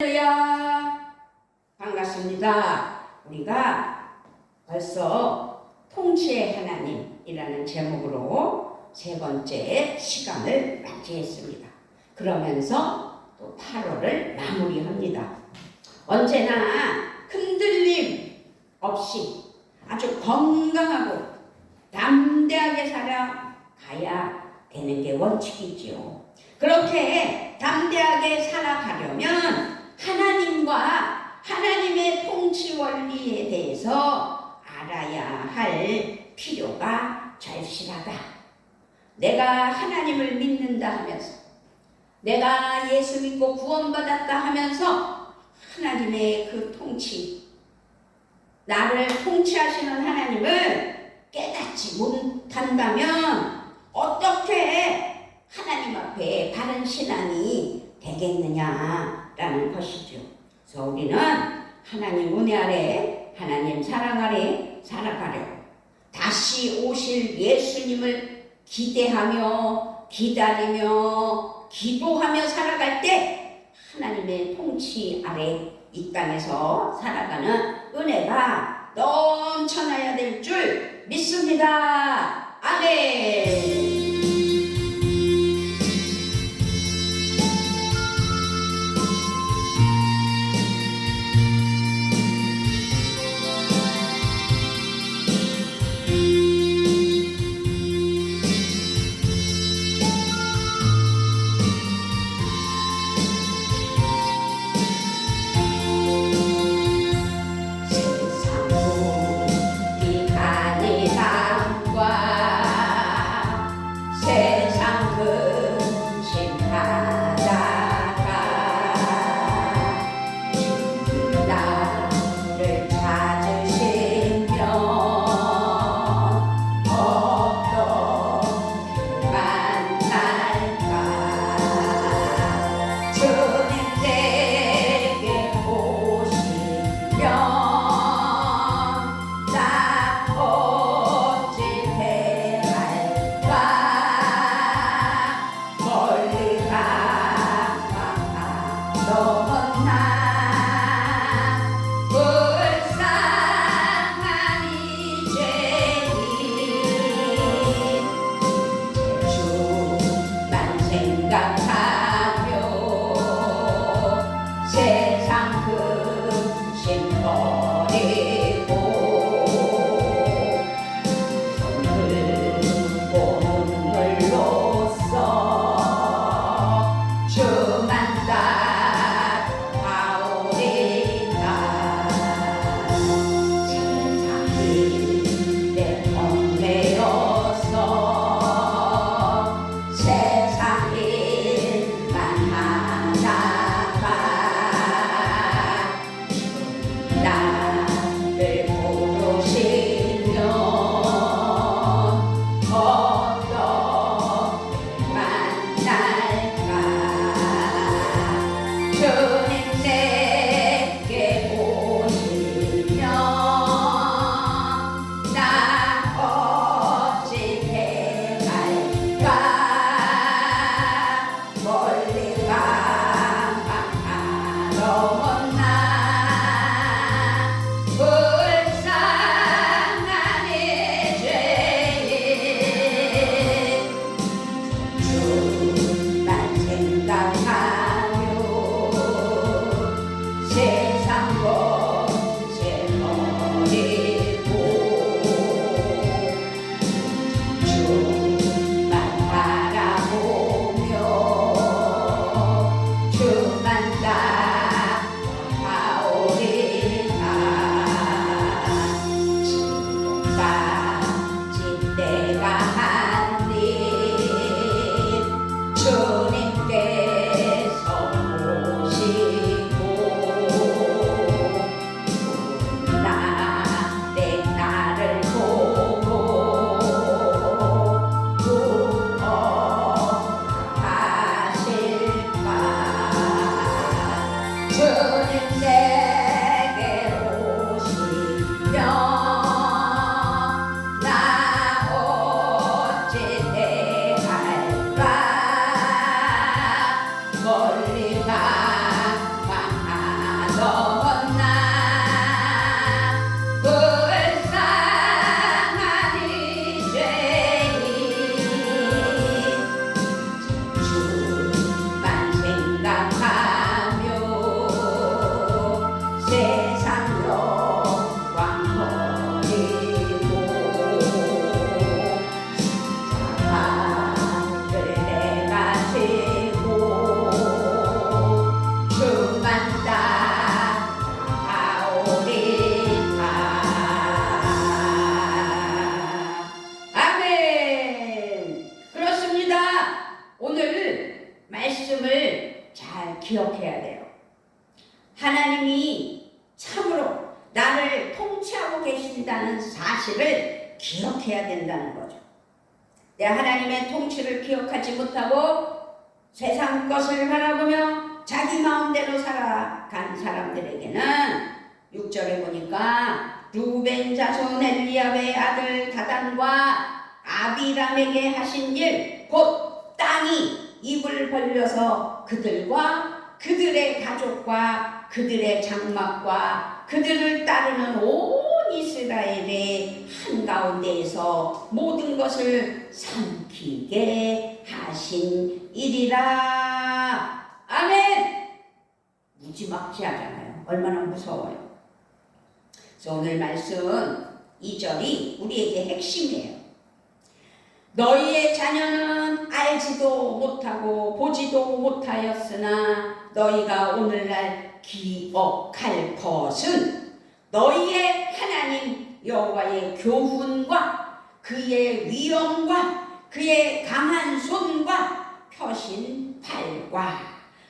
할렐루야, 반갑습니다. 우리가 벌써 통치의 하나님이라는 제목으로 세 번째 시간을 맞이했습니다. 그러면서 또 8월을 마무리합니다. 언제나 흔들림 없이 아주 건강하고 담대하게 살아가야 되는 게 원칙이지요. 그렇게 담대하게 살아가려면 하나님과 하나님의 통치 원리에 대해서 알아야 할 필요가 절실하다. 내가 하나님을 믿는다 하면서, 내가 예수 믿고 구원받았다 하면서 하나님의 그 통치, 나를 통치하시는 하나님을 깨닫지 못한다면 어떻게 하나님 앞에 바른 신앙이 되겠느냐라는 것이죠. 그래서 우리는 하나님 은혜 아래, 하나님 사랑 아래 살아가려 다시 오실 예수님을 기대하며 기다리며 기도하며 살아갈 때 하나님의 통치 아래 이 땅에서 살아가는 은혜가 넘쳐나야 될 줄 믿습니다. 아멘. 무서운 나 불쌍한 이제니 주만 생각하며 세상로 왕 버리고 십자가를 내가 지고 주만 따라오리다. 아멘. 그렇습니다. 오늘 말씀을 잘 기억해야 돼요. 하나님이 참으로 나를 통치하고 계신다는 사실을 기억해야 된다는 거죠. 내 하나님의 통치를 기억하지 못하고 세상 것을 바라보며 자기 마음대로 살아간 사람들에게는 6절에 보니까 루벤 자손 엘리압의 아들 다단과 아비람에게 하신 일, 곧 땅이 입을 벌려서 그들과 그들의 가족과 그들의 장막과 그들을 따르는 온 이스라엘의 한가운데에서 모든 것을 삼키게 하신 일이라. 아멘. 무지막지하잖아요. 얼마나 무서워요. 그래서 오늘 말씀 2절이 우리에게 핵심이에요. 너희의 자녀는 알지도 못하고 보지도 못하였으나 너희가 오늘날 기억할 것은 너희의 하나님 여호와의 교훈과 그의 위엄과 그의 강한 손과 펴신 팔과.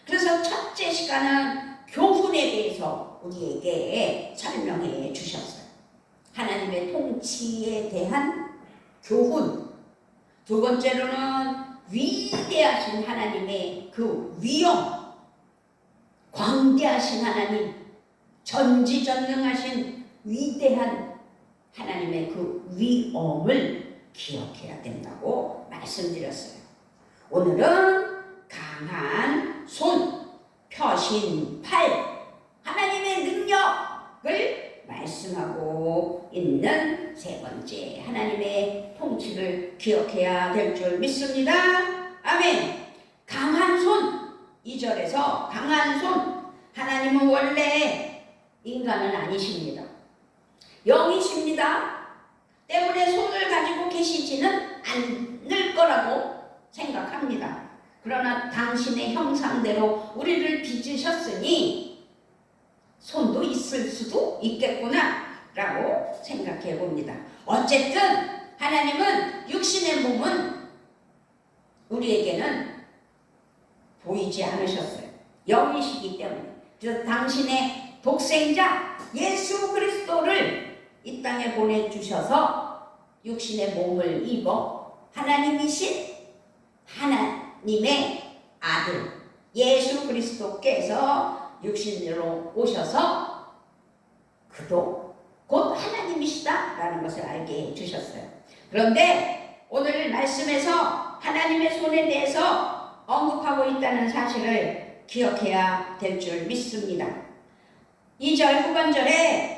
그래서 첫째 시간은 교훈에 대해서 우리에게 설명해 주셨어요. 하나님의 통치에 대한 교훈. 두 번째로는 위대하신 하나님의 그 위엄, 광대하신 하나님, 전지전능하신 위대한 하나님의 그 위엄을 기억해야 된다고 말씀드렸어요. 오늘은 강한 손, 펴신 팔, 하나님의 능력을 말씀하고 있는 세 번째 하나님의 통치를 기억해야 될 줄 믿습니다. 아멘. 강한 손, 2절에서 강한 손. 하나님은 원래 인간은 아니십니다. 영이십니다. 때문에 손을 가지고 계시지는 않을 거라고 생각합니다. 그러나 당신의 형상대로 우리를 빚으셨으니 손도 있을 수도 있겠구나 라고 생각해 봅니다. 어쨌든 하나님은 육신의 몸은 우리에게는 보이지 않으셨어요. 영이시기 때문에. 그래서 당신의 독생자 예수 그리스도를 이 땅에 보내주셔서 육신의 몸을 입어 하나님이신 하나님의 아들 예수 그리스도께서 육신으로 오셔서 그도 곧 하나님이시다라는 것을 알게 해주셨어요. 그런데 오늘 말씀에서 하나님의 손에 대해서 언급하고 있다는 사실을 기억해야 될 줄 믿습니다. 2절 후반절에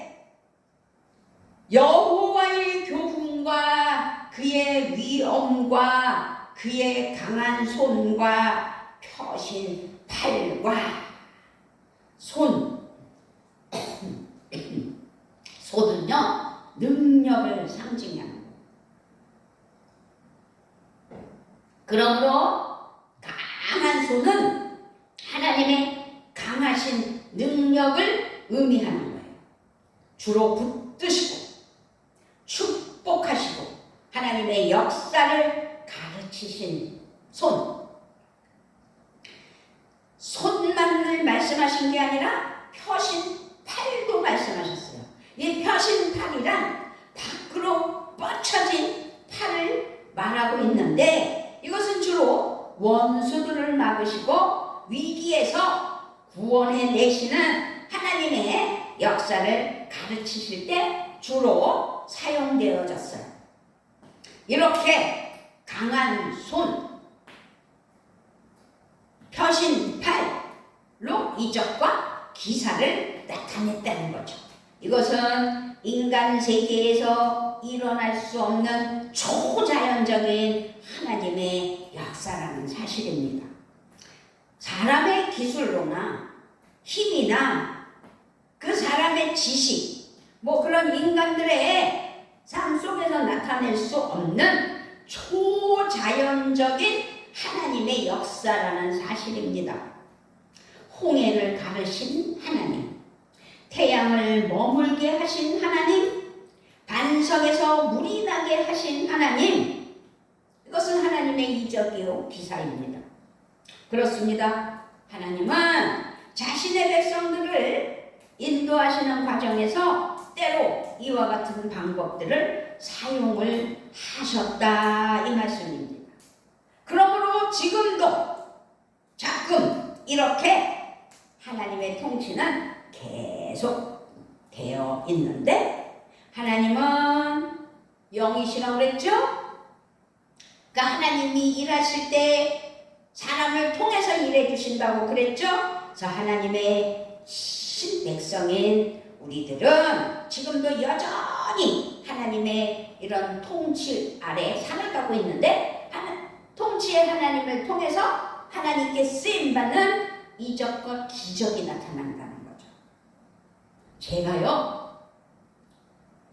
여호와의 교훈과 그의 위엄과 그의 강한 손과 펴신 팔과 손은요 능력을 상징하는 거예요. 그러므로 강한 손은 하나님의 강하신 능력을 의미하는 거예요. 주로 붙드시고 축복하시고 하나님의 역사를 가르치신 손만을 말씀하신 게 아니라 펴신 팔도 말씀하셨어요. 이 펴신 팔이란 밖으로 뻗쳐진 팔을 말하고 있는데 이것은 주로 원수들을 막으시고 위기에서 구원해 내시는 하나님의 역사를 가르치실 때 주로 사용되어졌어요. 이렇게 강한 손, 펴신 팔로 이적과 기사를 나타냈다는 거죠. 이것은 인간 세계에서 일어날 수 없는 초자연적인 하나님의 역사라는 사실입니다. 사람의 기술로나 힘이나 그 사람의 지식, 그런 인간들의 삶 속에서 나타낼 수 없는 초자연적인 하나님의 역사라는 사실입니다. 홍해를 가르신 하나님, 태양을 머물게 하신 하나님, 반석에서 물이 나게 하신 하나님, 이것은 하나님의 이적이요 기사입니다. 그렇습니다. 하나님은 자신의 백성들을 인도하시는 과정에서 때로 이와 같은 방법들을 사용을 하셨다 이 말씀입니다. 그러므로 지금도 자금 이렇게 하나님의 통치는 계속 되어 있는데, 하나님은 영이시라고 그랬죠? 그러니까 하나님이 일하실 때 사람을 통해서 일해 주신다고 그랬죠? 그래서 하나님의 신백성인 우리들은 지금도 여전히 하나님의 이런 통치 아래 살아가고 있는데, 통치의 하나님을 통해서 하나님께 쓰임받는 이적과 기적이 나타난다는 거죠. 제가요,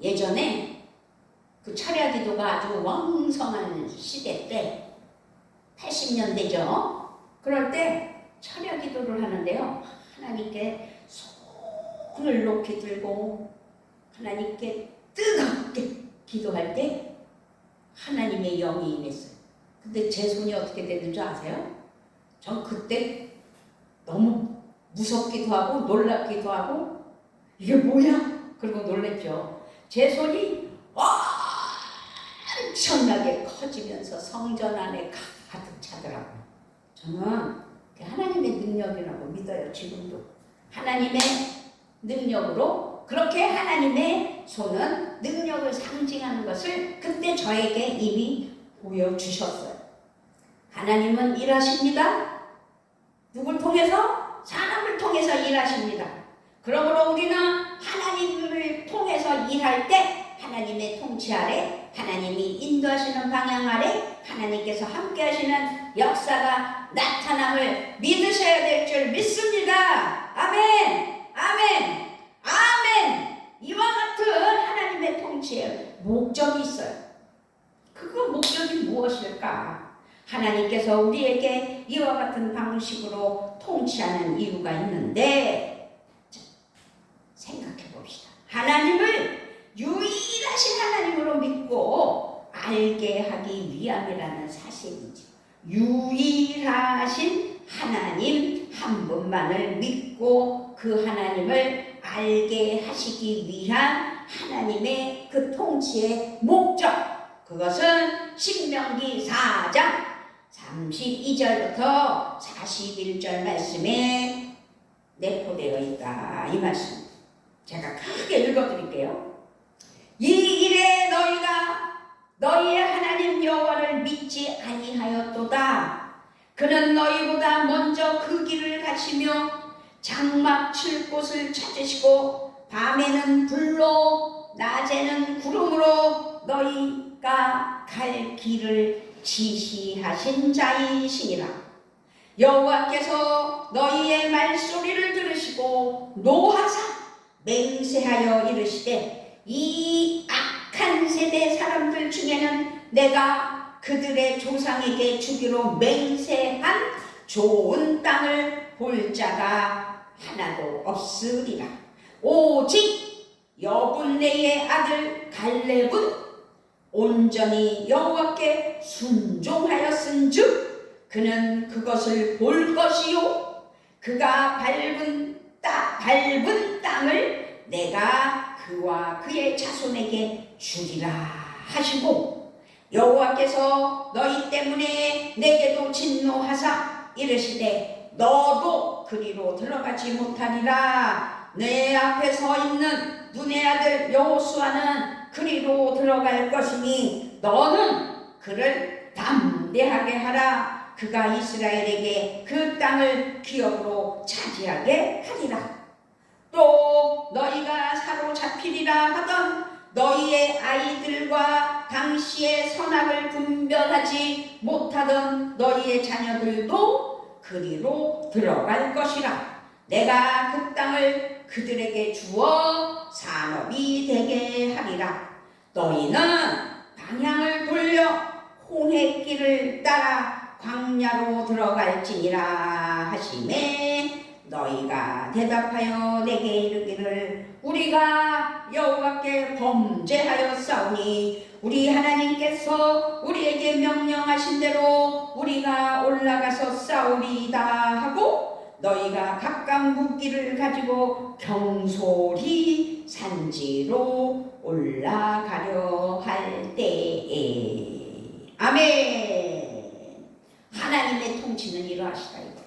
예전에 그 철야 기도가 아주 왕성한 시대 때 80년대죠. 그럴 때 철야 기도를 하는데요, 하나님께 손을 높이 들고 하나님께 뜨겁게 기도할 때 하나님의 영이 임했어요. 근데 제 손이 어떻게 되는 줄 아세요? 전 그때 너무 무섭기도 하고 놀랍기도 하고 이게 뭐야? 그리고 놀랬죠. 제 손이 엄청나게 커지면서 성전 안에 가득 차더라고요. 저는 하나님의 능력이라고 믿어요. 지금도 하나님의 능력으로, 그렇게 하나님의 손은 능력을 상징하는 것을 그때 저에게 이미 보여주셨어요. 하나님은 일하십니다. 누굴 통해서? 사람을 통해서 일하십니다. 그러므로 우리는 하나님을 통해서 일할 때 하나님의 통치 아래, 하나님이 인도하시는 방향 아래 하나님께서 함께 하시는 역사가 나타남을 믿으셔야 될 줄 믿습니다. 아멘, 아멘, 아멘. 이와 같은 하나님의 통치에 목적이 있어요. 그 목적이 무엇일까? 하나님께서 우리에게 이와 같은 방식으로 통치하는 이유가 있는데, 생각해 봅시다. 하나님을 유일하신 하나님으로 믿고 알게 하기 위함이라는 사실이죠. 유일하신 하나님 한 분만을 믿고 그 하나님을 알게 하시기 위한 하나님의 그 통치의 목적, 그것은 신명기 4장 32절부터 41절 말씀에 내포되어 있다 이 말씀. 제가 크게 읽어드릴게요. 이 일에 너희가 너희의 하나님 여호와를 믿지 아니하였도다. 그는 너희보다 먼저 그 길을 가시며 장막 칠 곳을 찾으시고 밤에는 불로 낮에는 구름으로 너희가 갈 길을 지시하신 자이시니라. 여호와께서 너희의 말소리를 들으시고 노하사 맹세하여 이르시되, 이 악한 세대 사람들 중에는 내가 그들의 조상에게 주기로 맹세한 좋은 땅을 볼 자가 하나도 없으리라. 오직 여분네의 아들 갈렙은 온전히 여호와께 순종하였은즉 그는 그것을 볼 것이요 그가 밟은 땅을 내가 그와 그의 자손에게 주리라 하시고, 여호와께서 너희 때문에 내게도 진노하사 이르시되 너도 그리로 들어가지 못하리라. 내 앞에 서 있는 눈의 아들 여호수아는 그리로 들어갈 것이니 너는 그를 담대하게 하라. 그가 이스라엘에게 그 땅을 기업으로 차지하게 하리라. 너희가 사로잡히리라 하던 너희의 아이들과 당시의 선악을 분별하지 못하던 너희의 자녀들도 그리로 들어갈 것이라. 내가 그 땅을 그들에게 주어 산업이 되게 하리라. 너희는 방향을 돌려 홍해길을 따라 광야로 들어갈지니라 하시매 너희가 대답하여 내게 이르기를 우리가 여호와께 범죄하였사오니 우리 하나님께서 우리에게 명령하신 대로 우리가 올라가서 싸우리이다 하고 너희가 각각 무기를 가지고 경솔히 산지로 올라가려 할 때에. 아멘. 하나님의 통치는 이러하시다 이거예요.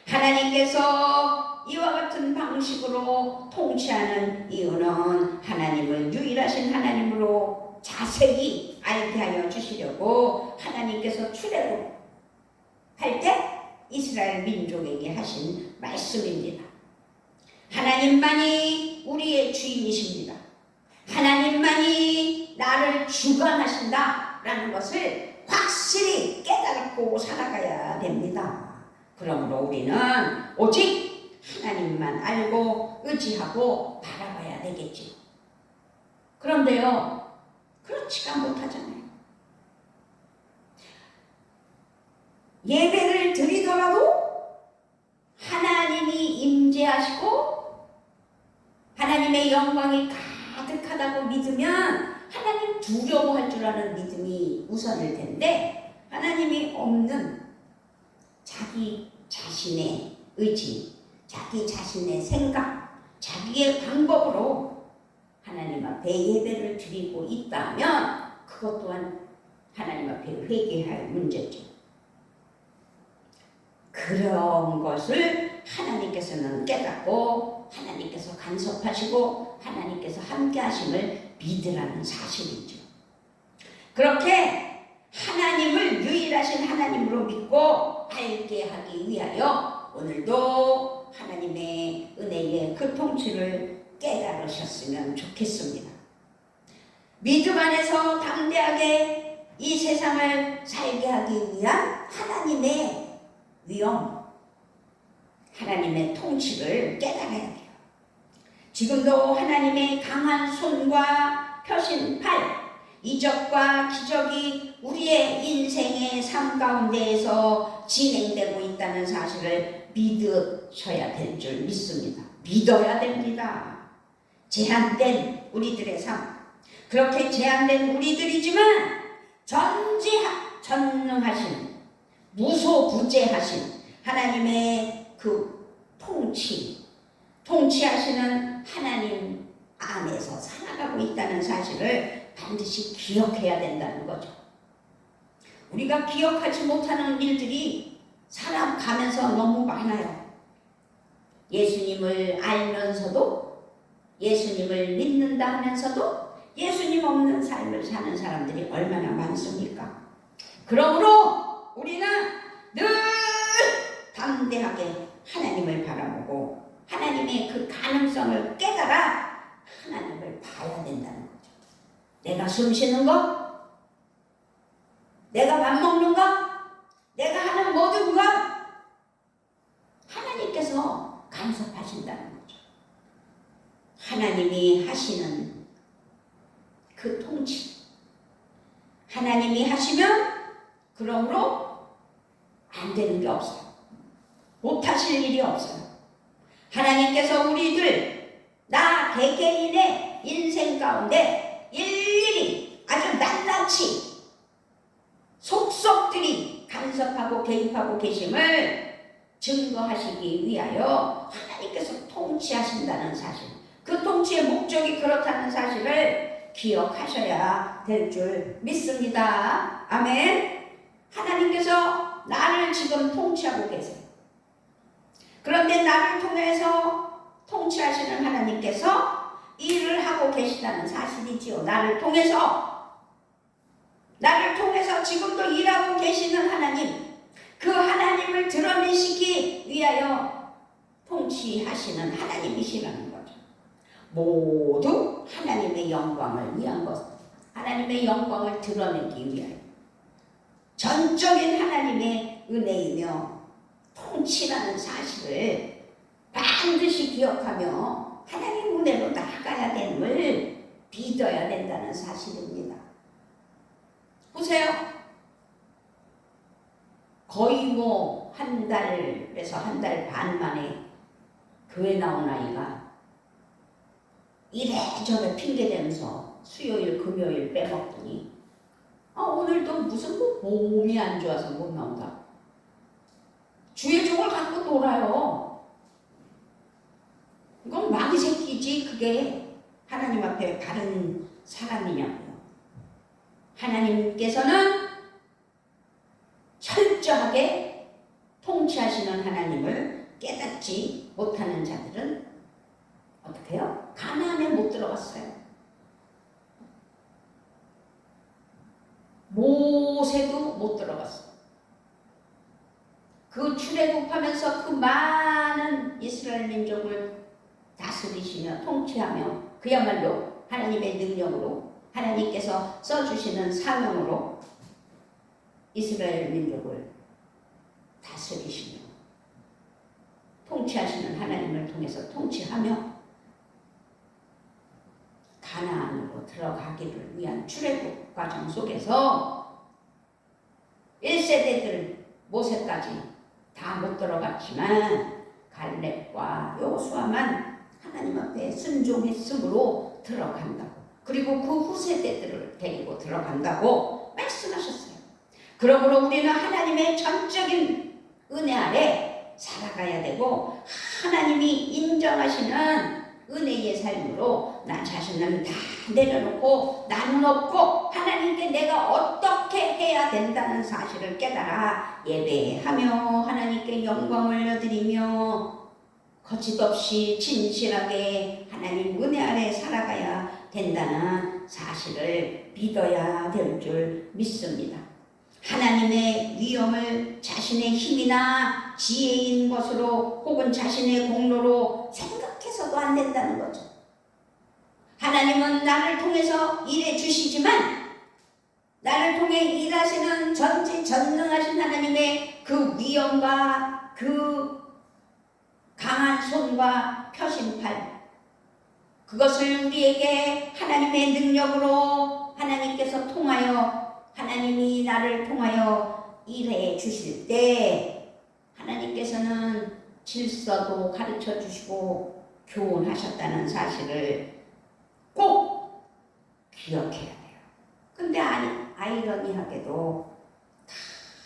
하나님께서 이와 같은 방식으로 통치하는 이유는 하나님을 유일하신 하나님으로 자세히 알게 하여 주시려고 하나님께서 출애굽할 때 이스라엘 민족에게 하신 말씀입니다. 하나님만이 우리의 주인이십니다. 하나님만이 나를 주관하신다 라는 것을 확실히 깨닫고 살아가야 됩니다. 그러므로 우리는 오직 하나님만 알고 의지하고 바라봐야 되겠지. 그런데요, 그렇지가 못하잖아요. 예배를 드리더라도 하나님이 임재하시고 하나님의 영광이 가득하다고 믿으면 하나님 두려워할 줄 아는 믿음이 우선일 텐데 하나님이 없는 자기 자신의 의지, 자기 자신의 생각, 자기의 방법으로 하나님 앞에 예배를 드리고 있다면 그것 또한 하나님 앞에 회개할 문제죠. 그런 것을 하나님께서는 깨닫고 하나님께서 간섭하시고 하나님께서 함께 하심을 믿으라는 사실이죠. 그렇게 하나님을 유일하신 하나님으로 믿고 알게 하기 위하여 오늘도 하나님의 은혜의 그 통치를 깨달으셨으면 좋겠습니다. 믿음 안에서 담대하게 이 세상을 살게 하기 위한 하나님의 위엄, 하나님의 통치를 깨달아야 돼요. 지금도 하나님의 강한 손과 펴신 팔, 이적과 기적이 우리의 인생의 삶 가운데에서 진행되고 있다는 사실을 믿으셔야 될 줄 믿습니다. 믿어야 됩니다. 제한된 우리들의 삶, 그렇게 제한된 우리들이지만 전능하신, 무소부재하신 하나님의 그 통치하시는 하나님 안에서 살아가고 있다는 사실을 반드시 기억해야 된다는 거죠. 우리가 기억하지 못하는 일들이 살아가면서 너무 많아요. 예수님을 알면서도, 예수님을 믿는다 하면서도 예수님 없는 삶을 사는 사람들이 얼마나 많습니까? 그러므로 우리는 늘 담대하게 하나님을 바라보고 하나님의 그 가능성을 깨달아 하나님을 봐야 된다는 거죠. 내가 숨 쉬는 것, 내가 밥 먹는 것, 내가 하는 모든 것 하나님께서 간섭하신다는 거죠. 하나님이 하시는 그 통치, 하나님이 하시면 그러므로 안 되는 게 없어요. 못하실 일이 없어요. 하나님께서 우리들 나 개개인의 인생 가운데 일일이 아주 낱낱이 속속들이 간섭하고 개입하고 계심을 증거하시기 위하여 하나님께서 통치하신다는 사실, 그 통치의 목적이 그렇다는 사실을 기억하셔야 될 줄 믿습니다. 아멘. 하나님께서 나를 지금 통치하고 계세요. 그런데 나를 통해서 통치하시는 하나님께서 일을 하고 계시다는 사실이지요. 나를 통해서 지금도 일하고 계시는 하나님, 그 하나님을 드러내시기 위하여 통치하시는 하나님이시라는 거죠. 모두 하나님의 영광을 위한 것, 하나님의 영광을 드러내기 위하여 전적인 하나님의 은혜이며 통치라는 사실을 반드시 기억하며 하나님 은혜로 나아가야 됨을 믿어야 된다는 사실입니다. 보세요. 거의 한 달에서 한 달 반 만에 교회 나온 아이가 이래저래 핑계대면서 수요일 금요일 빼먹더니 오늘도 무슨 몸이 안 좋아서 못 나온다. 주의 종을 갖고 놀아요. 이건 마귀 새끼지 그게 하나님 앞에 바른 사람이냐고요. 하나님께서는 철저하게 통치하시는 하나님을 깨닫지 못하는 자들은 어떻게 해요? 가나안에 못 들어갔어요. 모세도 못 들어갔어요. 그 출애굽하면서 그 많은 이스라엘 민족을 다스리시며 통치하며 그야말로 하나님의 능력으로 하나님께서 써주시는 사명으로 이스라엘 민족을 다스리시며 통치하시는 하나님을 통해서 통치하며 가나안으로 들어가기를 위한 출애굽 과정 속에서 1세대들 모세까지 다 못 들어갔지만 갈렙과 여호수아만 하나님 앞에 순종했으므로 들어간다고, 그리고 그 후세대들을 데리고 들어간다고 말씀하셨어요. 그러므로 우리는 하나님의 전적인 은혜 아래 살아가야 되고 하나님이 인정하시는 은혜의 삶으로 나 자신을 다 내려놓고 나는 없고 하나님께 내가 어떻게 해야 된다는 사실을 깨달아 예배하며 하나님께 영광 올려드리며 거짓없이 진실하게 하나님 은혜 아래 살아가야 된다는 사실을 믿어야 될 줄 믿습니다. 하나님의 위엄을 자신의 힘이나 지혜인 것으로 혹은 자신의 공로로 생각해서도 안 된다는 거죠. 하나님은 나를 통해서 일해 주시지만 나를 통해 일하시는 전지전능하신 하나님의 그 위엄과 그 강한 손과 펴신팔, 그것을 우리에게 하나님의 능력으로 하나님께서 통하여 하나님이 나를 통하여 일해 주실 때 하나님께서는 질서도 가르쳐 주시고 교훈하셨다는 사실을 꼭 기억해야 돼요. 근데 아이러니하게도 다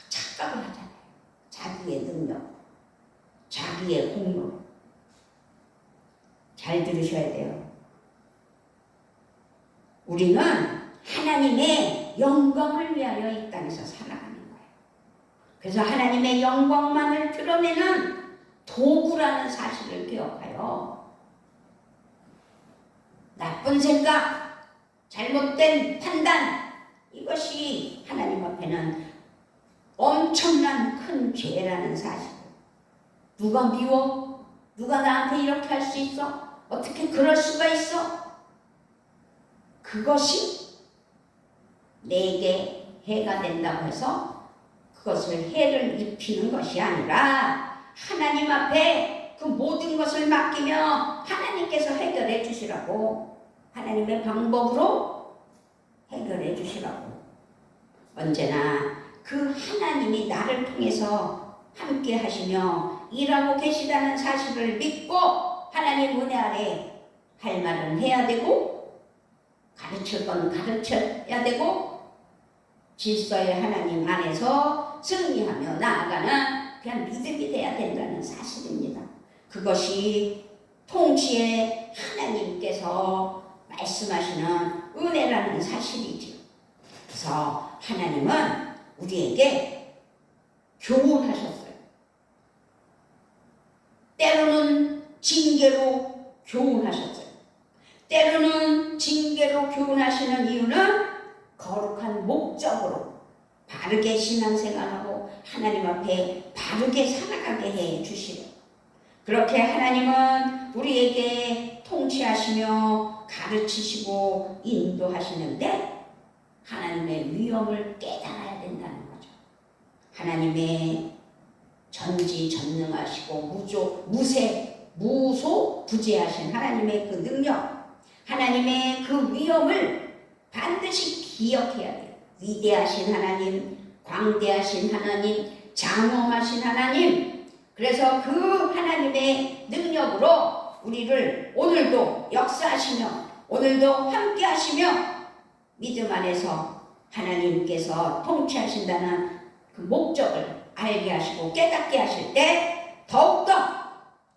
착각을 하잖아요. 자기의 능력, 자기의 공로. 잘 들으셔야 돼요. 우리는 하나님의 영광을 위하여 이 땅에서 살아가는 거예요. 그래서 하나님의 영광만을 드러내는 도구라는 사실을 기억하여 나쁜 생각, 잘못된 판단, 이것이 하나님 앞에는 엄청난 큰 죄라는 사실. 누가 미워? 누가 나한테 이렇게 할 수 있어? 어떻게 그럴 수가 있어? 그것이 내게 해가 된다고 해서 그것을 해를 입히는 것이 아니라 하나님 앞에 그 모든 것을 맡기며 하나님께서 해결해 주시라고, 하나님의 방법으로 해결해 주시라고, 언제나 그 하나님이 나를 통해서 함께 하시며 일하고 계시다는 사실을 믿고 하나님 은혜 아래 할 말은 해야 되고 가르칠 건 가르쳐야 되고 질서의 하나님 안에서 승리하며 나아가는 그냥 믿음이 돼야 된다는 사실입니다. 그것이 통치의 하나님께서 말씀하시는 은혜라는 사실이죠. 그래서 하나님은 우리에게 교훈하셨어요. 때로는 징계로 교훈하셨어요. 때로는 징계로 교훈하시는 이유는 거룩한 목적으로 바르게 신앙생활하고 하나님 앞에 바르게 살아가게 해 주시고, 그렇게 하나님은 우리에게 통치하시며 가르치시고 인도하시는데 하나님의 위엄을 깨달아야 된다는 거죠. 하나님의 전지전능하시고 무소부재하신 하나님의 그 능력, 하나님의 그 위엄을 반드시 기억해야 돼요. 위대하신 하나님, 광대하신 하나님, 장엄하신 하나님. 그래서 그 하나님의 능력으로 우리를 오늘도 역사하시며 오늘도 함께 하시며 믿음 안에서 하나님께서 통치하신다는 그 목적을 알게 하시고 깨닫게 하실 때 더욱더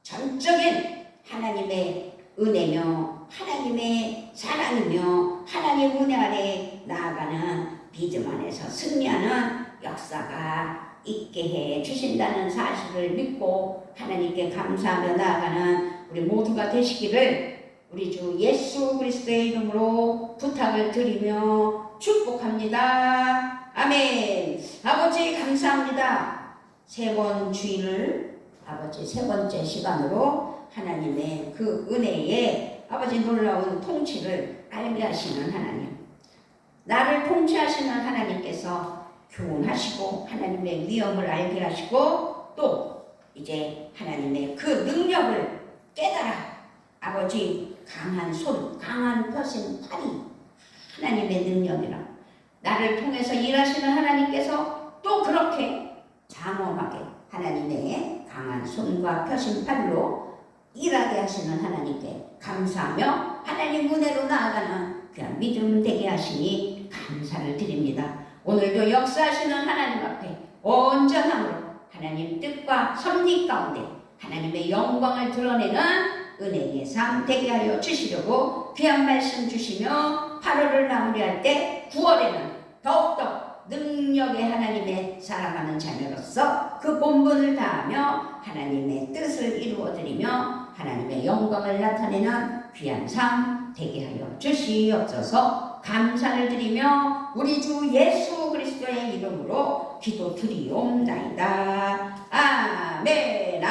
전적인 하나님의 은혜며 하나님의 사랑이며 하나님 은혜 아래 나아가는 믿음 안에서 승리하는 역사가 있게 해 주신다는 사실을 믿고 하나님께 감사하며 나아가는 우리 모두가 되시기를 우리 주 예수 그리스도의 이름으로 부탁을 드리며 축복합니다. 아멘. 아버지 감사합니다. 세 번 주일을 아버지 세 번째 시간으로 하나님의 그 은혜에 아버지 놀라운 통치를 알게 하시는 하나님, 나를 통치하시는 하나님께서 교훈하시고 하나님의 위엄을 알게 하시고 또 이제 하나님의 그 능력을 깨달아 아버지 강한 손, 강한 펴신 팔이 하나님의 능력이라 나를 통해서 일하시는 하나님께서 또 그렇게 장엄하게 하나님의 강한 손과 펴신 팔로 일하게 하시는 하나님께 감사하며 하나님 은혜로 나아가는 그냥 믿음 되게 하시니 감사를 드립니다. 오늘도 역사하시는 하나님 앞에 온전함으로 하나님 뜻과 섭리 가운데 하나님의 영광을 드러내는 은혜의 삶 되게 하여 주시려고 귀한 말씀 주시며 8월을 마무리할 때 9월에는 더욱더 능력의 하나님의 살아가는 자녀로서 그 본분을 다하며 하나님의 뜻을 이루어드리며 하나님의 영광을 나타내는 귀한 삶 되게 하여 주시옵소서. 감사를 드리며 우리 주 예수 그리스도의 이름으로 기도드리옵나이다. 아멘.